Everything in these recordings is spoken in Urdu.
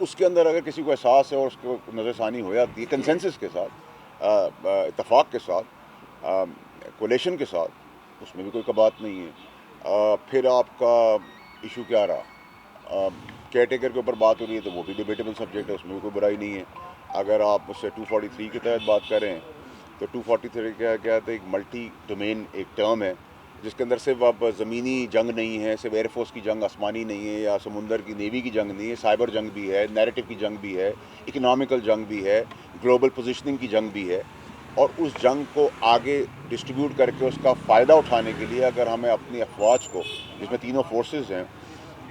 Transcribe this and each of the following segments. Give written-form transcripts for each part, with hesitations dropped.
اس کے اندر اگر کسی کو احساس ہے اور اس کو نظر ثانی ہو جاتی ہے کنسنسس کے ساتھ، اتفاق کے ساتھ، کولیشن کے ساتھ، اس میں بھی کوئی بات نہیں ہے۔ پھر آپ کا ایشو کیا رہا، کیئر ٹیکر کے اوپر بات ہو رہی ہے تو وہ بھی ڈیبیٹیبل سبجیکٹ ہے، اس میں بھی کوئی برائی نہیں ہے۔ اگر آپ اس سے 243 کے تحت بات کریں تو 243 کیا ہے تو ایک ملٹی ڈومین ایک ٹرم ہے جس کے اندر صرف اب زمینی جنگ نہیں ہے، صرف ایئر فورس کی جنگ آسمانی نہیں ہے، یا سمندر کی نیوی کی جنگ نہیں ہے، سائبر جنگ بھی ہے، نیریٹو کی جنگ بھی ہے، اکنامیکل جنگ بھی ہے، گلوبل پوزیشننگ کی جنگ بھی ہے۔ اور اس جنگ کو آگے ڈسٹریبیوٹ کر کے اس کا فائدہ اٹھانے کے لیے اگر ہمیں اپنی افواج کو، جس میں تینوں فورسز ہیں،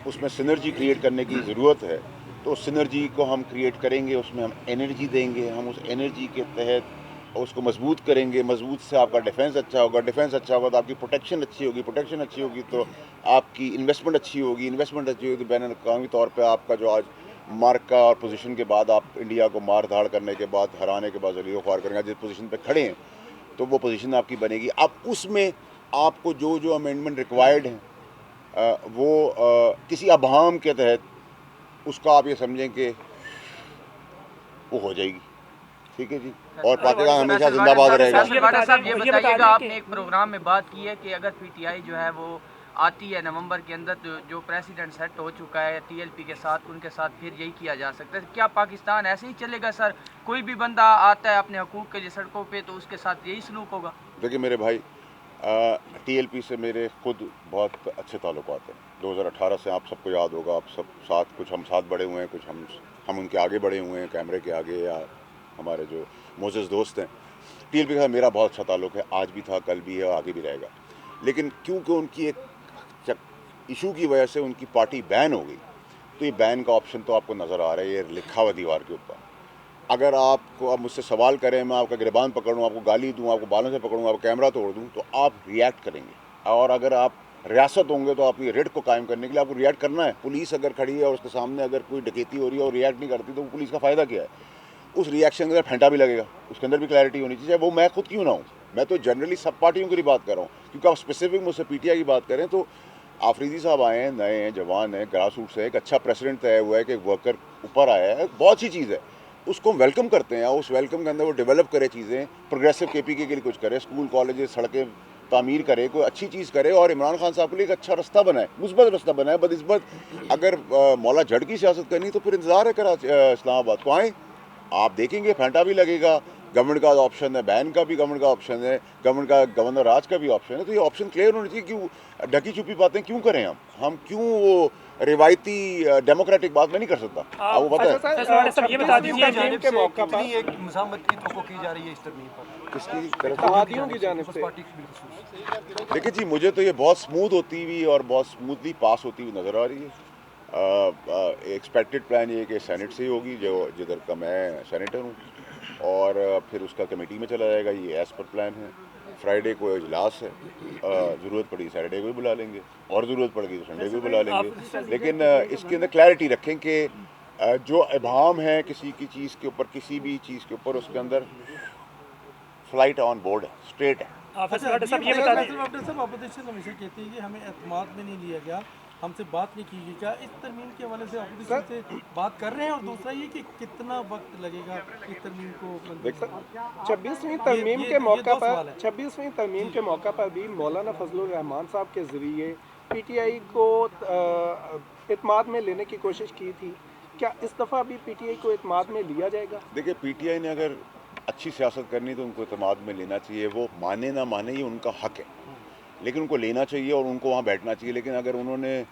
اس میں سنرجی کریٹ کرنے کی ضرورت ہے، تو اس سنرجی کو ہم کریٹ کریں گے، اس میں ہم انرجی دیں گے، ہم اس انرجی کے تحت اس کو مضبوط کریں گے، مضبوط سے آپ کا ڈیفنس اچھا ہوگا، ڈیفنس اچھا ہوگا تو آپ کی پروٹیکشن اچھی ہوگی، پروٹیکشن اچھی ہوگی تو آپ کی انویسٹمنٹ اچھی ہوگی، انویسٹمنٹ اچھی ہوگی تو بین الاقوامی طور پہ آپ کا جو آج مارکا اور پوزیشن کے بعد آپ انڈیا کو مار دھاڑ کرنے کے بعد، ہرانے کے بعد ذلیل و خوار کریں گے، جس پوزیشن پہ کھڑے ہیں تو وہ پوزیشن آپ کی بنے گی۔ اب اس میں آپ کو جو امینڈمنٹ ریکوائرڈ ہیں وہ کسی ابہام کے تحت اس کا آپ یہ سمجھیں کہ وہ ہو جائے گی، ٹھیک ہے جی، اور پاکستان ہمیشہ زندہ باد رہے گا۔ واڈا صاحب یہ بتائیے گا، آپ نے ایک پروگرام میں بات کی ہے کہ اگر پی ٹی آئی جو ہے وہ آتی ہے نومبر کے اندر تو جو پریسیڈنٹ سیٹ ہو چکا ہے ٹی ایل پی کے ساتھ، ان کے ساتھ پھر یہی کیا جا سکتا ہے۔ کیا پاکستان ایسے ہی چلے گا سر؟ کوئی بھی بندہ آتا ہے اپنے حقوق کے لیے سڑکوں پہ تو اس کے ساتھ یہی سلوک ہوگا؟ دیکھیں میرے بھائی، ٹی ایل پی سے میرے خود بہت اچھے تعلقات ہیں۔ 2018 سے آپ سب کو یاد ہوگا، آپ سب ساتھ، کچھ ہم ساتھ بڑھے ہوئے ہیں، کچھ ہم ان کے آگے بڑھے ہوئے ہیں، کیمرے کے آگے، یا ہمارے جو معزز دوست ہیں۔ ٹی ایل پی کے ساتھ میرا بہت اچھا تعلق ہے، آج بھی تھا، کل بھی ہے اور آگے بھی رہے گا۔ لیکن کیونکہ ان کی ایک ایشو کی وجہ سے ان کی پارٹی بین ہو گئی، تو یہ بین کا آپشن تو آپ کو نظر آ رہا ہے، یہ لکھا ہوا دیوار کے اوپر۔ اگر آپ کو اب مجھ سے سوال کریں، میں آپ کا گریبان پکڑوں، آپ کو گالی دوں، آپ کو بالوں سے پکڑوں، آپ کو کیمرہ توڑ دوں، تو آپ ریئیکٹ کریں گے۔ اور اگر آپ ریاست ہوں گے تو آپ کی ریٹ کو قائم کرنے کے لیے آپ کو ریئیکٹ کرنا ہے۔ پولیس اگر کھڑی ہے اور اس کے سامنے اگر کوئی ڈکیتی ہو رہی ہے اور ریئیکٹ نہیں کرتی تو پولیس کا فائدہ کیا ہے؟ اس ریئیکشن کے اندر پھینٹا بھی لگے گا، اس کے اندر بھی کلیئرٹی ہونی چاہیے، وہ میں خود کیوں نہ ہوں۔ میں تو جنرلی سب پارٹیوں کی بھی بات کر رہا ہوں، کیونکہ آپ اسپیسیفک مجھ سے پی ٹی آئی کی بات کریں تو آفریدی صاحب آئے ہیں، نئے ہیں، جوان ہیں، گراس روٹ سے، ایک اچھا پریسیڈنٹ طے ہوا ہے کہ ایک ورکر اوپر آیا ہے، بہت اچھی چیز ہے، اس کو ہم ویلکم کرتے ہیں، اور اس ویلکم کے اندر وہ ڈیولپ کرے چیزیں، پروگریسو کے پی کے لیے کچھ کرے، اسکول کالجز سڑکیں تعمیر کرے، کوئی اچھی چیز کرے، اور عمران خان صاحب کے لیے ایک اچھا رستہ بنائے، مثبت رستہ بنائے، بدنسبت اگر مولا جھڑ کی سیاست کرنی تو پھر انتظار ہے کراچی اسلام آباد کو آئیں، آپ دیکھیں گے پھینٹا بھی لگے گا، گورنمنٹ کا آپشن ہے، بین کا بھی گورنمنٹ کا آپشن ہے، گورنمنٹ کا گورنر راج کا بھی آپشن ہے، تو یہ آپشن کلیئر ہونا چاہیے۔ کیوں ڈھکی چھپی باتیں کیوں کریں ہم کیوں وہ روایتی ڈیموکریٹک بات میں نہیں کر سکتا، آپ کو پتہ ہے یہ بتا دیجیے کے موقع پر ایک مزاحمت کی توقع کی جا رہی ہے اس ترمیم پر کس کی طرف اتحادیوں کی جانب سے؟ پارٹی کی بالخصوص؟ دیکھیں جی، مجھے تو یہ بہت سموتھ ہوتی ہوئی اور بہت سموتھلی پاس ہوتی ہوئی نظر آ رہی ہے۔ ایکسپیکٹڈ پلان یہ کہ سینٹ سے ہی ہوگی، جو جدھر کا میں سینیٹر ہوں، اور پھر اس کا کمیٹی میں چلا جائے گا، یہ ایز پر پلان ہے۔ فرائیڈے کو اجلاس ہے، ضرورت پڑی سیٹرڈے کو بھی بلا لیں گے، اور ضرورت پڑ گئی تو سنڈے کو بھی بلا لیں گے، لیکن اس کے اندر کلیئرٹی رکھیں کہ جو ابہام ہے کسی کی چیز کے اوپر، کسی بھی چیز کے اوپر، اس کے اندر فلائٹ آن بورڈ ہے، اسٹریٹ ہے۔ صاحب اپوزیشن ہمیشہ کہتی ہے کہ ہمیں اعتماد میں نہیں لیا گیا، ہم سے بات نہیں کی گئی، کیا اس ترمیم کے حوالے سے اپوزیشن سے بات کر رہے ہیں؟ اور دوسرا یہ کہ کتنا وقت لگے گا اس ترمیم کو؟ 26ویں ترمیم کے موقع پر 26ویں ترمیم کے موقع پر بھی مولانا فضل الرحمان صاحب کے ذریعے پی ٹی آئی کو اعتماد میں لینے کی کوشش کی تھی، کیا اس دفعہ بھی پی ٹی آئی کو اعتماد میں لیا جائے گا؟ دیکھیں، پی ٹی آئی نے اگر اچھی سیاست کرنی تو ان کو اعتماد میں لینا چاہیے، وہ مانے نہ مانے یہ ان کا حق ہے، لیکن ان کو لینا چاہیے اور ان کو وہاں بیٹھنا چاہیے۔ لیکن اگر انہوں نے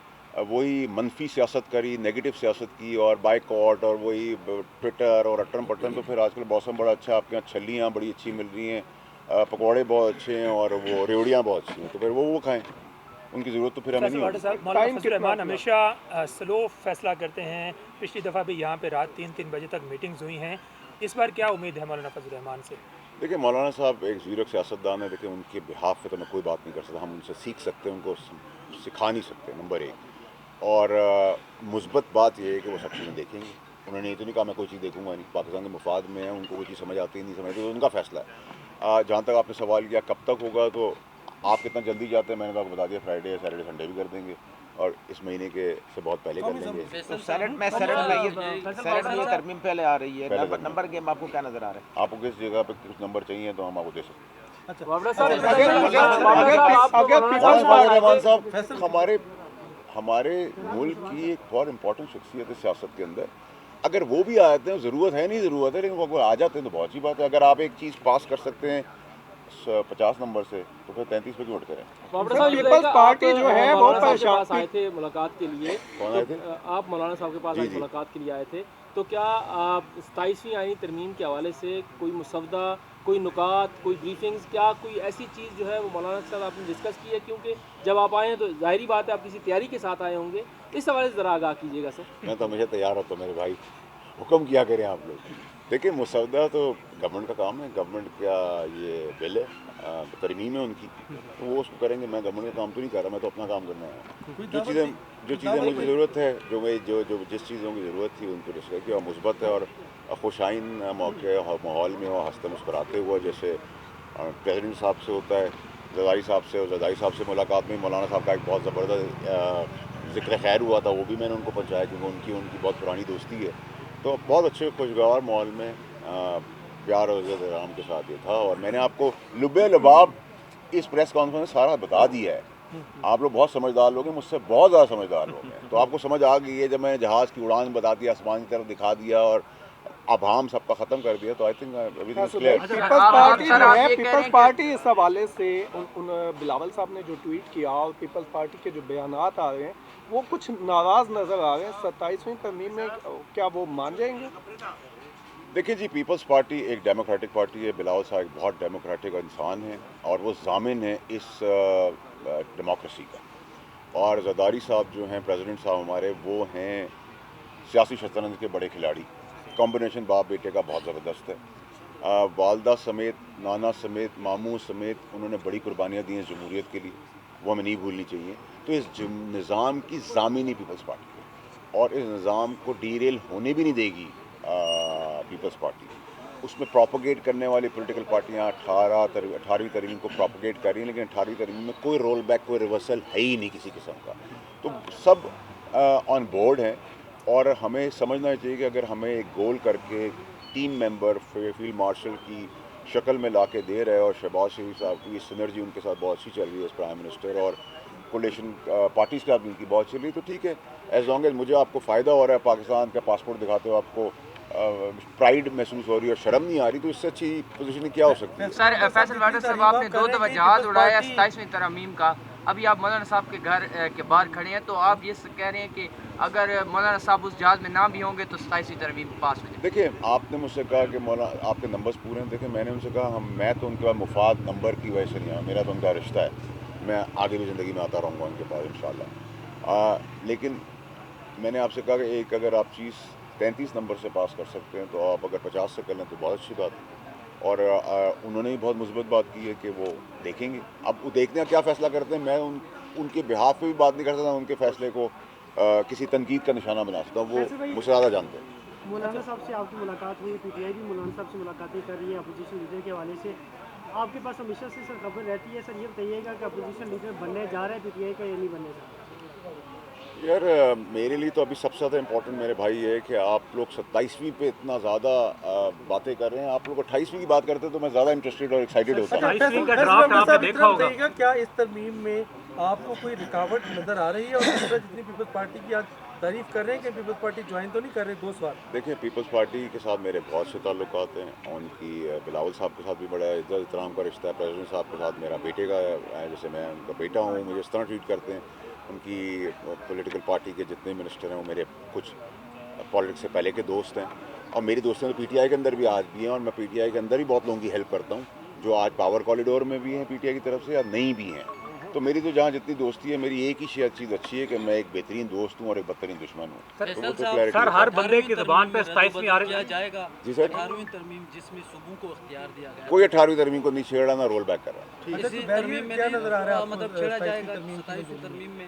وہی منفی سیاست کری، نیگیٹو سیاست کی، اور بائیکاٹ اور وہی ٹویٹر اور اٹرم پٹرم، تو پھر آج کل موسم بڑا اچھا، آپ کے یہاں چھلیاں بڑی اچھی مل رہی ہیں، پکوڑے بہت اچھے ہیں، اور وہ ریوڑیاں بہت اچھی ہیں، تو پھر وہ کھائیں، ان کی ضرورت تو پھر ہمیں نہیں ہوگی۔ مولانا فضل الرحمان ہمیشہ سلو فیصلہ کرتے ہیں، پچھلی دفعہ بھی یہاں پہ رات 3 بجے تک میٹنگز ہوئی ہیں، اس بار کیا امید ہے مولانا فضل الرحمان سے؟ دیکھیں، مولانا صاحب ایک زیرک سیاستدان ہے، لیکن ان کے بہاف پہ تو میں کوئی بات نہیں کر سکتا، ہم ان سے سیکھ سکتے ہیں، ان کو سکھا نہیں سکتے، نمبر ایک۔ اور مثبت بات یہ ہے کہ وہ سب چیزیں دیکھیں گے، انہوں نے یہ تو نہیں کہا میں کوئی چیز دیکھوں گا نہیں، پاکستان کے مفاد میں ہیں، ان کو کوئی چیز سمجھ آتی نہیں سمجھ آتی تو ان کا فیصلہ ہے۔ جہاں تک آپ نے سوال کیا کب تک ہوگا، تو آپ کتنا جلدی جاتے ہیں، میں نے آپ کو بتا دیا، فرائیڈے یا سیٹرڈے سنڈے بھی کر دیں گے، اور اس مہینے کے سے بہت پہلے کر لیں گے. تو سینٹ میں یہ ترمیم پہلے آ رہی ہے. نمبر گیم آپ کو کیا نظر آ رہا ہے؟ آپ کو کس جگہ پہ کچھ نمبر چاہیے تو ہم آپ کو دے سکتے ہیں. رحمان صاحب ہمارے ملک کی ایک بہت امپورٹنٹ شخصیت ہے سیاست کے اندر. اگر وہ بھی آتے ہیں ضرورت ہے نہیں ضرورت ہے لیکن وہ آ جاتے ہیں تو بہت سی بات ہے. اگر آپ ایک چیز پاس کر سکتے ہیں 50 نمبر سے تو پھر 33 پہ کیوں اٹھ کریں. پیپلز پارٹی جو ہے وہ پاس آئے تھے ملاقات کے لیے. کون آئے تھے؟ آپ مولانا صاحب کے پاس آج ملاقات کے لیے آئے تھے. تو کیا 27ویں آئینی ترمیم کے حوالے سے کوئی مسودہ، کوئی نکات، کوئی بریفنگز، کیا کوئی ایسی چیز جو ہے وہ مولانا کے ساتھ آپ نے ڈسکس کی ہے؟ کیونکہ جب آپ آئے ہیں تو ظاہری بات ہے آپ کسی تیاری کے ساتھ آئے ہوں گے. اس حوالے سے ذرا آگاہ کیجیے گا سر. میں تو ہمیشہ تیار ہوتا ہوں میرے بھائی، حکم کیا کریں آپ لوگ. دیکھیں مسودہ تو گورنمنٹ کا کام ہے، گورنمنٹ کا یہ بل ہے، ترمیم ہے ان کی، تو وہ اس کو کریں گے. میں گورنمنٹ کا کام تو نہیں کر رہا، میں تو اپنا کام کرنا ہے. جو چیزیں مجھے ضرورت ہے، جو جس چیزوں کی ضرورت تھی ان کو ڈسکس کیا. مثبت ہے اور خوشائن موقع ماحول میں وہ ہنستے مسکراتے ہوا، جیسے پریزیڈنٹ صاحب سے ہوتا ہے، زرداری صاحب سے. اور زرداری صاحب سے ملاقات میں مولانا صاحب کا ایک بہت زبردست ذکر خیر ہوا تھا، وہ بھی میں نے ان کو پہنچایا کیونکہ ان کی بہت پرانی دوستی ہے. تو بہت اچھے خوشگوار ماحول میں پیار اور عزت احترام کے ساتھ یہ تھا. اور میں نے آپ کو لب لباب اس پریس کانفرنس میں سارا بتا دیا ہے. آپ لوگ بہت سمجھدار لوگ ہیں، مجھ سے بہت زیادہ سمجھدار لوگ ہیں. تو آپ کو سمجھ آ گئی ہے جب میں نے جہاز کی اڑان بتا دی، آسمان کی طرف دکھا دیا اور ابہام سب کا ختم کر دیا. تو I think everything is clear. Peoples Party جو ہے، پیپلز پارٹی اس حوالے سے بلاول صاحب نے جو ٹویٹ کیا اور پیپلز پارٹی کے جو بیانات آ رہے ہیں وہ کچھ ناراض نظر آ رہے ہیں. 27ویں ترمیم میں کیا وہ مان جائیں گے؟ دیکھیں جی، پیپلز پارٹی ایک ڈیموکریٹک پارٹی ہے. بلاول صاحب ایک بہت ڈیموکریٹک انسان ہیں اور وہ ضامن ہیں اس ڈیموکریسی کا. اور زرداری صاحب جو ہیں پریزیڈنٹ صاحب ہمارے، وہ ہیں سیاسی شطرنج کے بڑے کھلاڑی. کمبینیشن باپ بیٹے کا بہت زبردست ہے. والدہ سمیت، نانا سمیت، ماموں سمیت انہوں نے بڑی قربانیاں دی ہیں جمہوریت کے لیے، وہ ہمیں نہیں بھولنی چاہیے. تو اس نظام کی ضامن ہی پیپلز پارٹی ہے اور اس نظام کو ڈیریل ہونے بھی نہیں دے گی پیپلز پارٹی. اس میں پروپیگیٹ کرنے والی پولیٹیکل پارٹیاں 18ویں ترمیم کو پروپیگیٹ کر رہی ہیں، لیکن 18ویں ترمیم میں کوئی رول بیک، کوئی ریورسل ہے ہی نہیں کسی قسم کا. تو سب آن بورڈ ہیں اور ہمیں سمجھنا چاہیے کہ اگر ہمیں ایک گول کر کے ٹیم ممبر فیلڈ مارشل کی شکل میں لا کے دے رہے اور شہباز شریف صاحب کی سنرجی ان کے ساتھ بہت اچھی چل رہی ہے، پرائم منسٹر اور کولیشن پارٹیز کے ساتھ ان کی بہت چل رہی ہے، تو ٹھیک ہے. ایز لانگ ایز مجھے آپ کو فائدہ ہو رہا ہے، پاکستان کا پاسپورٹ دکھاتے ہوئے آپ کو پرائڈ محسوس ہو رہی ہے اور شرم نہیں آ رہی، تو اس سے اچھی پوزیشن کیا ہو سکتی ہے؟ سر فیصل واٹر صاحب، آپ نے 2 دفعہ جہاز اڑایا 27ویں ترمیم کا. ابھی آپ مولانا صاحب کے گھر کے باہر کھڑے ہیں، تو آپ یہ کہہ رہے ہیں کہ اگر مولانا صاحب اس جہاز میں نہ بھی ہوں گے تو 27ویں ترمیم پاس ہو جائے. دیکھیں، آپ نے مجھ سے کہا کہ مولانا آپ کے نمبرز پورے ہیں. دیکھیں، میں نے ان سے کہا میں تو ان کے بعد مفاد نمبر کی وجہ سے نہیں آیا، میرا تو ان کا رشتہ ہے. میں آگے بھی زندگی میں آتا رہوں گا ان کے پاس انشاءاللہ. لیکن میں نے آپ سے کہا کہ ایک اگر آپ چیز 33 نمبر سے پاس کر سکتے ہیں تو آپ اگر 50 سے کر لیں تو بہت اچھی بات ہے. اور انہوں نے بھی بہت مثبت بات کی ہے کہ وہ دیکھیں گے. اب وہ دیکھتے ہیں کیا فیصلہ کرتے ہیں. میں ان کے بہاف پہ بھی بات نہیں کر سکتا، ان کے فیصلے کو کسی تنقید کا نشانہ بنا سکتا ہوں. وہ مجھ سے زیادہ جانتے ہیں. مولانا صاحب سے آپ کی ملاقات ہوئی، پی ٹی آئی بھی مولانا صاحب سے ملاقاتیں کر رہی ہے اپوزیشن لیڈر کے حوالے سے. آپ کے پاس ہمیشہ سے سر خبر رہتی ہے، سر یہ بتائیے گا کہ اپوزیشن لیڈر بننے جا رہا ہے پی ٹی آئی کا یا نہیں بننے جا رہا ہے؟ یار میرے لیے تو ابھی سب سے زیادہ امپورٹنٹ میرے بھائی یہ ہے کہ آپ لوگ 27ویں پہ اتنا زیادہ باتیں کر رہے ہیں. آپ لوگ 28ویں کی بات کرتے تو میں زیادہ انٹرسٹیڈ اور ایکسائٹیڈ ہوتا ہوں. کیا اس ترمیم میں آپ کو کوئی رکاوٹ نظر آ رہی ہے؟ اور دوسرا جتنی پیپلز پارٹی کی آج تعریف کر رہے ہیں کہ پیپلز پارٹی جوائن تو نہیں کر رہے. 2 سوال. دیکھیں، پیپلز پارٹی کے ساتھ میرے بہت سے تعلقات ہیں. ان کی بلاول صاحب کے ساتھ بھی بڑا عزت احترام کا رشتہ ہے. پریزیڈنٹ صاحب کے ساتھ میرا بیٹے کا ہے، جیسے میں ان کا بیٹا ہوں، مجھے اس طرح ٹریٹ کرتے ہیں. ان کی پولیٹیکل پارٹی کے جتنے منسٹر ہیں وہ میرے کچھ پالیٹکس سے پہلے کے دوست ہیں، اور میری دوستیں تو پی ٹی آئی کے اندر بھی آج بھی ہیں. اور میں پی ٹی آئی کے اندر بھی بہت لوگوں کی ہیلپ کرتا ہوں جو آج پاور کوریڈور میں بھی ہیں پی ٹی آئی کی طرف سے یا نہیں بھی ہیں. تو میری تو جہاں جتنی دوستی ہے، میری ایک ہی چیز اچھی ہے کہ میں ایک بہترین دوست ہوں اور ایک بدترین دشمن ہوں. سر ہر بندے کی زبان پہ 27ویں آ رہی جائے گا. جی سر، 18ویں ترمیم جس میں صوبوں کو اختیار دیا گیا، کوئی 18ویں ترمیم کو نہیں چھیڑا، نہ رول بیک کر رہا. اسی ترمیم میں مطلب چھیڑا جائے گا 27ویں ترمیم میں.